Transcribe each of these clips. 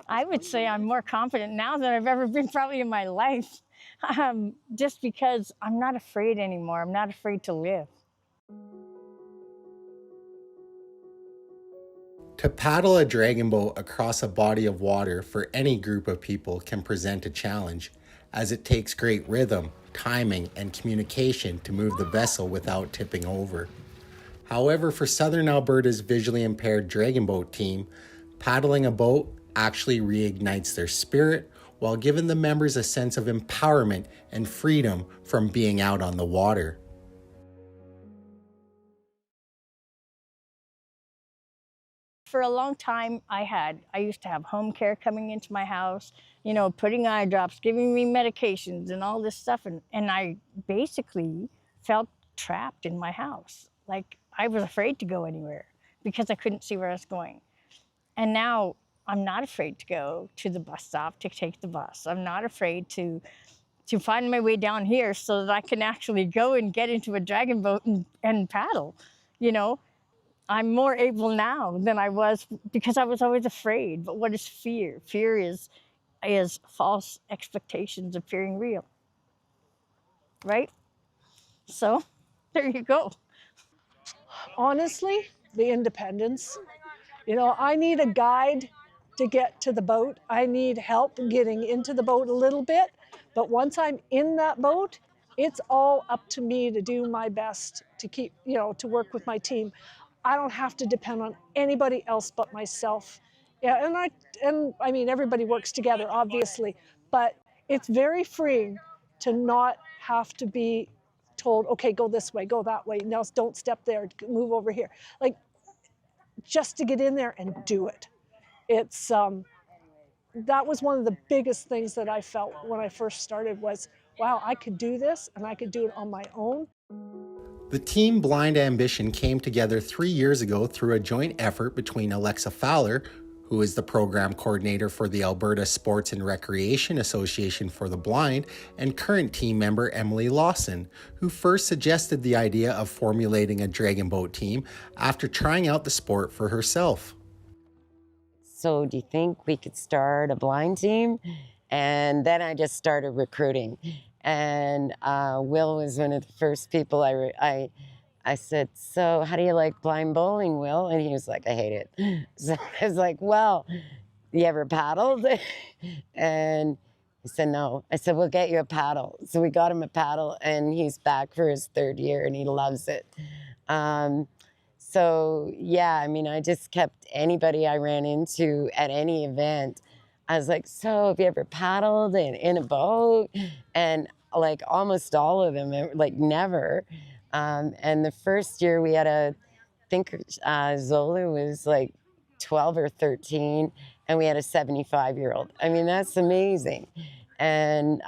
I would say I'm more confident now than I've ever been probably in my life, just because I'm not afraid anymore. I'm not afraid to live. To paddle a dragon boat across a body of water for any group of people can present a challenge, as it takes great rhythm, timing, and communication to move the vessel without tipping over. However, for Southern Alberta's visually impaired dragon boat team, paddling a boat actually reignites their spirit while giving the members a sense of empowerment and freedom from being out on the water. For a long time, I used to have home care coming into my house, you know, putting eye drops, giving me medications and all this stuff. And I basically felt trapped in my house. Like I was afraid to go anywhere because I couldn't see where I was going. And now I'm not afraid to go to the bus stop to take the bus. I'm not afraid to find my way down here so that I can actually go and get into a dragon boat and paddle, you know. I'm more able now than I was because I was always afraid. But what is fear? Fear is false expectations appearing real, right? So there you go. Honestly, the independence. You know, I need a guide to get to the boat. I need help getting into the boat a little bit. But once I'm in that boat, it's all up to me to do my best to keep, you know, to work with my team. I don't have to depend on anybody else but myself. Yeah, and I mean, everybody works together, obviously, but it's very freeing to not have to be told, okay, go this way, go that way, now don't step there, move over here. Like, just to get in there and do it. It's, that was one of the biggest things that I felt when I first started was, wow, I could do this and I could do it on my own. The Team Blind Ambition came together 3 years ago through a joint effort between Alexa Fowler, who is the program coordinator for the Alberta Sports and Recreation Association for the Blind, and current team member Emily Lawson, who first suggested the idea of formulating a dragon boat team after trying out the sport for herself. So do you think we could start a blind team? And then I just started recruiting. And Will was one of the first people I said, so how do you like blind bowling, Will? And he was like, I hate it. So I was like, well, you ever paddled? And he said, no. I said, we'll get you a paddle. So we got him a paddle, and he's back for his 3rd year, and he loves it. So yeah, I mean, I just kept anybody I ran into at any event, I was like, so have you ever paddled in a boat? And like almost all of them, like never. And the first year we had I think Zolu was like 12 or 13, and we had a 75-year-old. I mean, that's amazing. And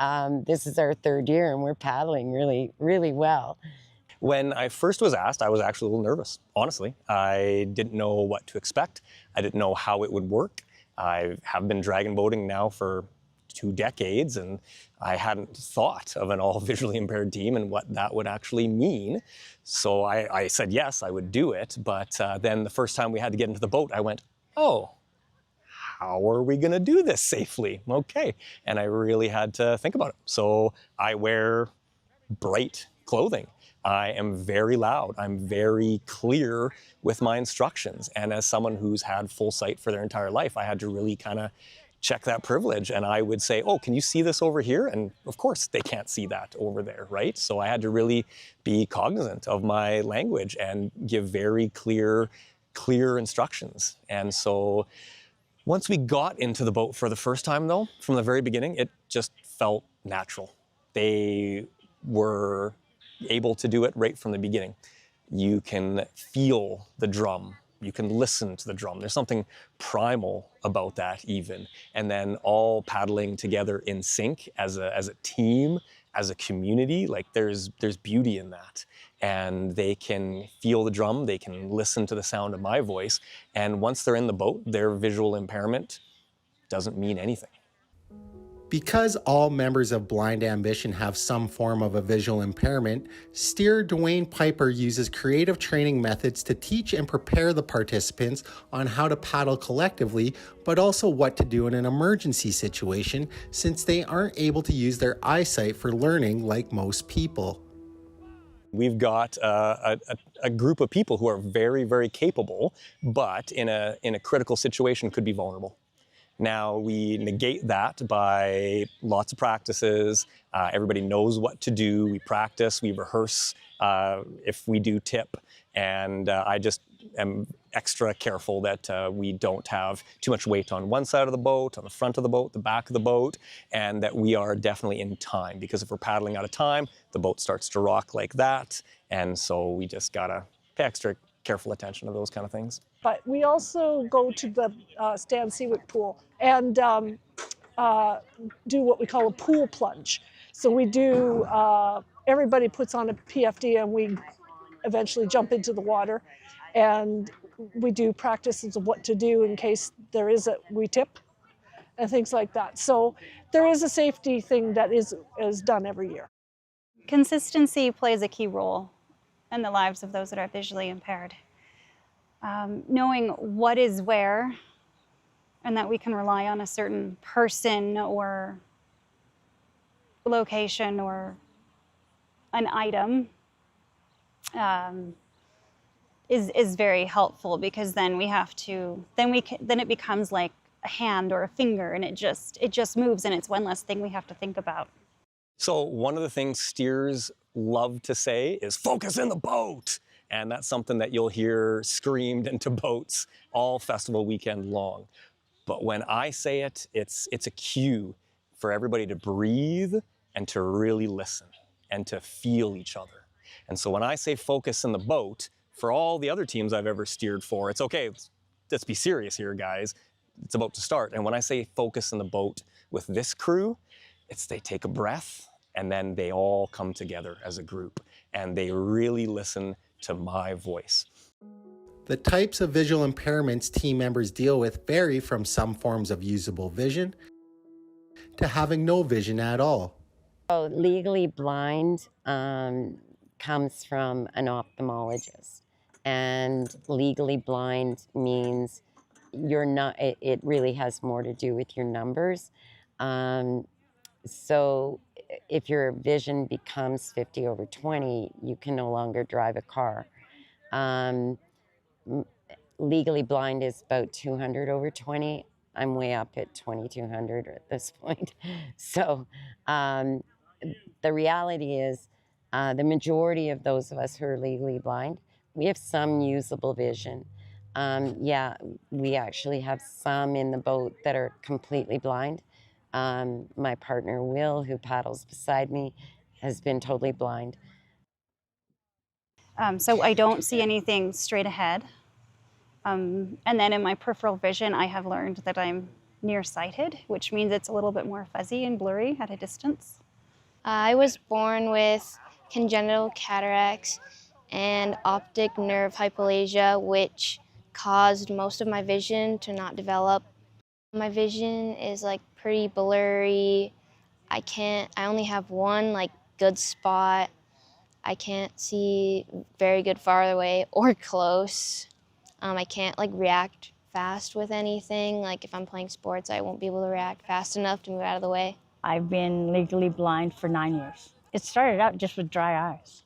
this is our 3rd year, and we're paddling really, really well. When I first was asked, I was actually a little nervous, honestly. I didn't know what to expect. I didn't know how it would work. I have been dragon boating now for 2 decades, and I hadn't thought of an all visually impaired team and what that would actually mean. So I said yes, I would do it. But then the first time we had to get into the boat, I went, oh, how are we gonna do this safely? Okay, and I really had to think about it. So I wear bright clothing. I am very loud. I'm very clear with my instructions. And as someone who's had full sight for their entire life, I had to really kind of check that privilege. And I would say, oh, can you see this over here? And of course they can't see that over there, right? So I had to really be cognizant of my language and give very clear instructions. And so once we got into the boat for the first time though, from the very beginning, it just felt natural. They were able to do it right from the beginning. You can feel the drum. You can listen to the drum. There's something primal about that even. And then all paddling together in sync as a team, as a community, like there's beauty in that. And they can feel the drum, they can listen to the sound of my voice. And once they're in the boat, their visual impairment doesn't mean anything. Because all members of Blind Ambition have some form of a visual impairment, steerer Dwayne Piper uses creative training methods to teach and prepare the participants on how to paddle collectively, but also what to do in an emergency situation, since they aren't able to use their eyesight for learning like most people. We've got a group of people who are very, very capable, but in a critical situation could be vulnerable. Now, we negate that by lots of practices. Everybody knows what to do. We practice, we rehearse if we do tip. And I just am extra careful that we don't have too much weight on one side of the boat, on the front of the boat, the back of the boat, and that we are definitely in time. Because if we're paddling out of time, the boat starts to rock like that. And so we just gotta pay extra careful attention to those kind of things. But we also go to the Stan Seawick pool and do what we call a pool plunge. So we do, everybody puts on a PFD and we eventually jump into the water, and we do practices of what to do in case there is we tip and things like that. So there is a safety thing that is done every year. Consistency plays a key role in the lives of those that are visually impaired. Knowing what is where and that we can rely on a certain person or location or an item is very helpful, because then we have to, then it becomes like a hand or a finger, and it just moves, and it's one less thing we have to think about. So one of the things steers love to say is focus in the boat. And that's something that you'll hear screamed into boats all festival weekend long. But when I say it, it's a cue for everybody to breathe and to really listen and to feel each other. And so when I say focus in the boat, for all the other teams I've ever steered for, it's okay, let's be serious here, guys. It's about to start. And when I say focus in the boat with this crew, it's they take a breath and then they all come together as a group and they really listen to my voice. The types of visual impairments team members deal with vary from some forms of usable vision to having no vision at all. So legally blind comes from an ophthalmologist, and legally blind means you're not, it really has more to do with your numbers. So if your vision becomes 50/20, you can no longer drive a car. Legally blind is about 200/20. I'm way up at 2200 at this point. So the reality is the majority of those of us who are legally blind, we have some usable vision. Yeah, we actually have some in the boat that are completely blind. My partner, Will, who paddles beside me, has been totally blind. So I don't see anything straight ahead. And then in my peripheral vision, I have learned that I'm nearsighted, which means it's a little bit more fuzzy and blurry at a distance. I was born with congenital cataracts and optic nerve hypoplasia, which caused most of my vision to not develop. My vision is like pretty blurry. I only have one like good spot. I can't see very good far away or close. I can't like react fast with anything. Like if I'm playing sports, I won't be able to react fast enough to move out of the way. I've been legally blind for 9 years. It started out just with dry eyes,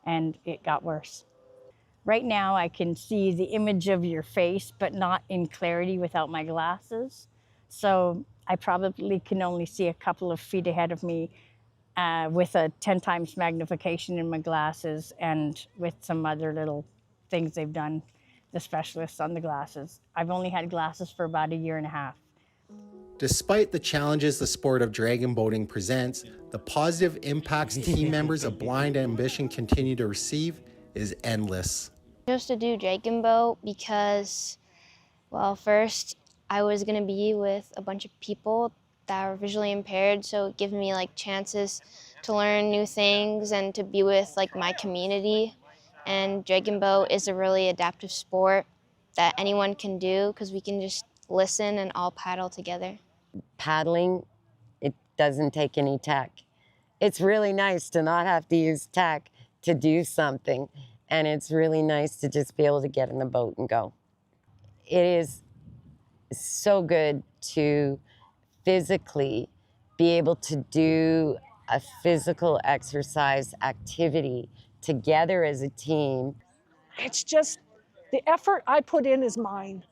and it got worse. Right now, I can see the image of your face, but not in clarity without my glasses. So I probably can only see a couple of feet ahead of me with a 10 times magnification in my glasses and with some other little things they've done, the specialists on the glasses. I've only had glasses for about 1.5 years. Despite the challenges the sport of dragon boating presents, the positive impacts team members of Blind Ambition continue to receive is endless. I chose to do dragon boat because, well, first I was going to be with a bunch of people that are visually impaired, so it gives me like chances to learn new things and to be with like my community. And dragon boat is a really adaptive sport that anyone can do because we can just listen and all paddle together. Paddling, doesn't take any tech. It's really nice to not have to use tech to do something. And it's really nice to just be able to get in the boat and go. It is so good to physically be able to do a physical exercise activity together as a team. It's just the effort I put in is mine,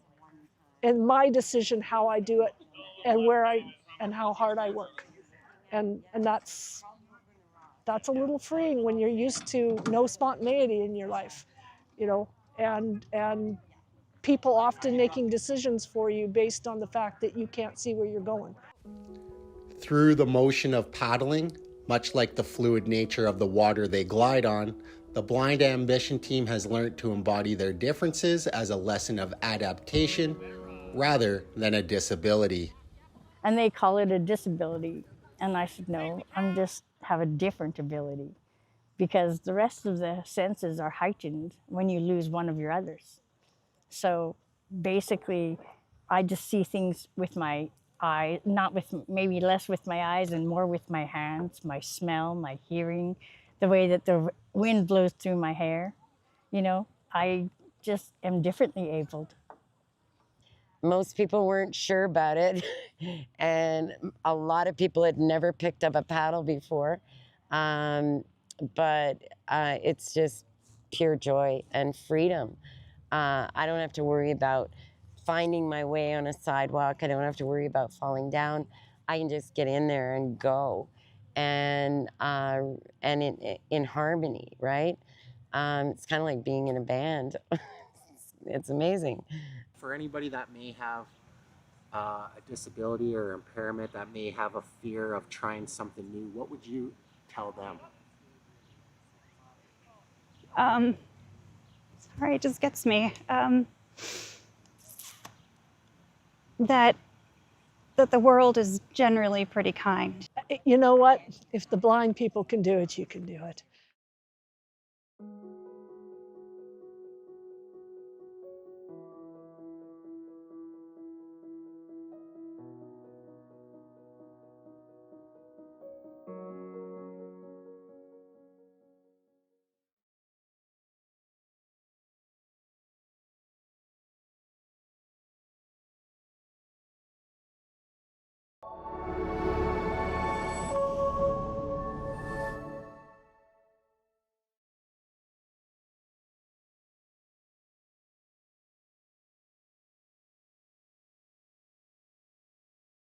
and my decision how I do it, and and how hard I work, and that's a little freeing when you're used to no spontaneity in your life, you know, and people often making decisions for you based on the fact that you can't see where you're going. Through the motion of paddling, much like the fluid nature of the water they glide on, the Blind Ambition team has learned to embody their differences as a lesson of adaptation rather than a disability. And they call it a disability. And I said, no, I'm just have a different ability, because the rest of the senses are heightened when you lose one of your others. So basically, I just see things with my eye, not with, maybe less with my eyes and more with my hands, my smell, my hearing, the way that the wind blows through my hair. You know, I just am differently abled. Most people weren't sure about it, and a lot of people had never picked up a paddle before. But it's just pure joy and freedom. I don't have to worry about finding my way on a sidewalk. I don't have to worry about falling down. I can just get in there and go, and in harmony, right? It's kind of like being in a band. It's amazing. For anybody that may have a disability or impairment, that may have a fear of trying something new, what would you tell them? Sorry, it just gets me. That the world is generally pretty kind. You know what? If the blind people can do it, you can do it.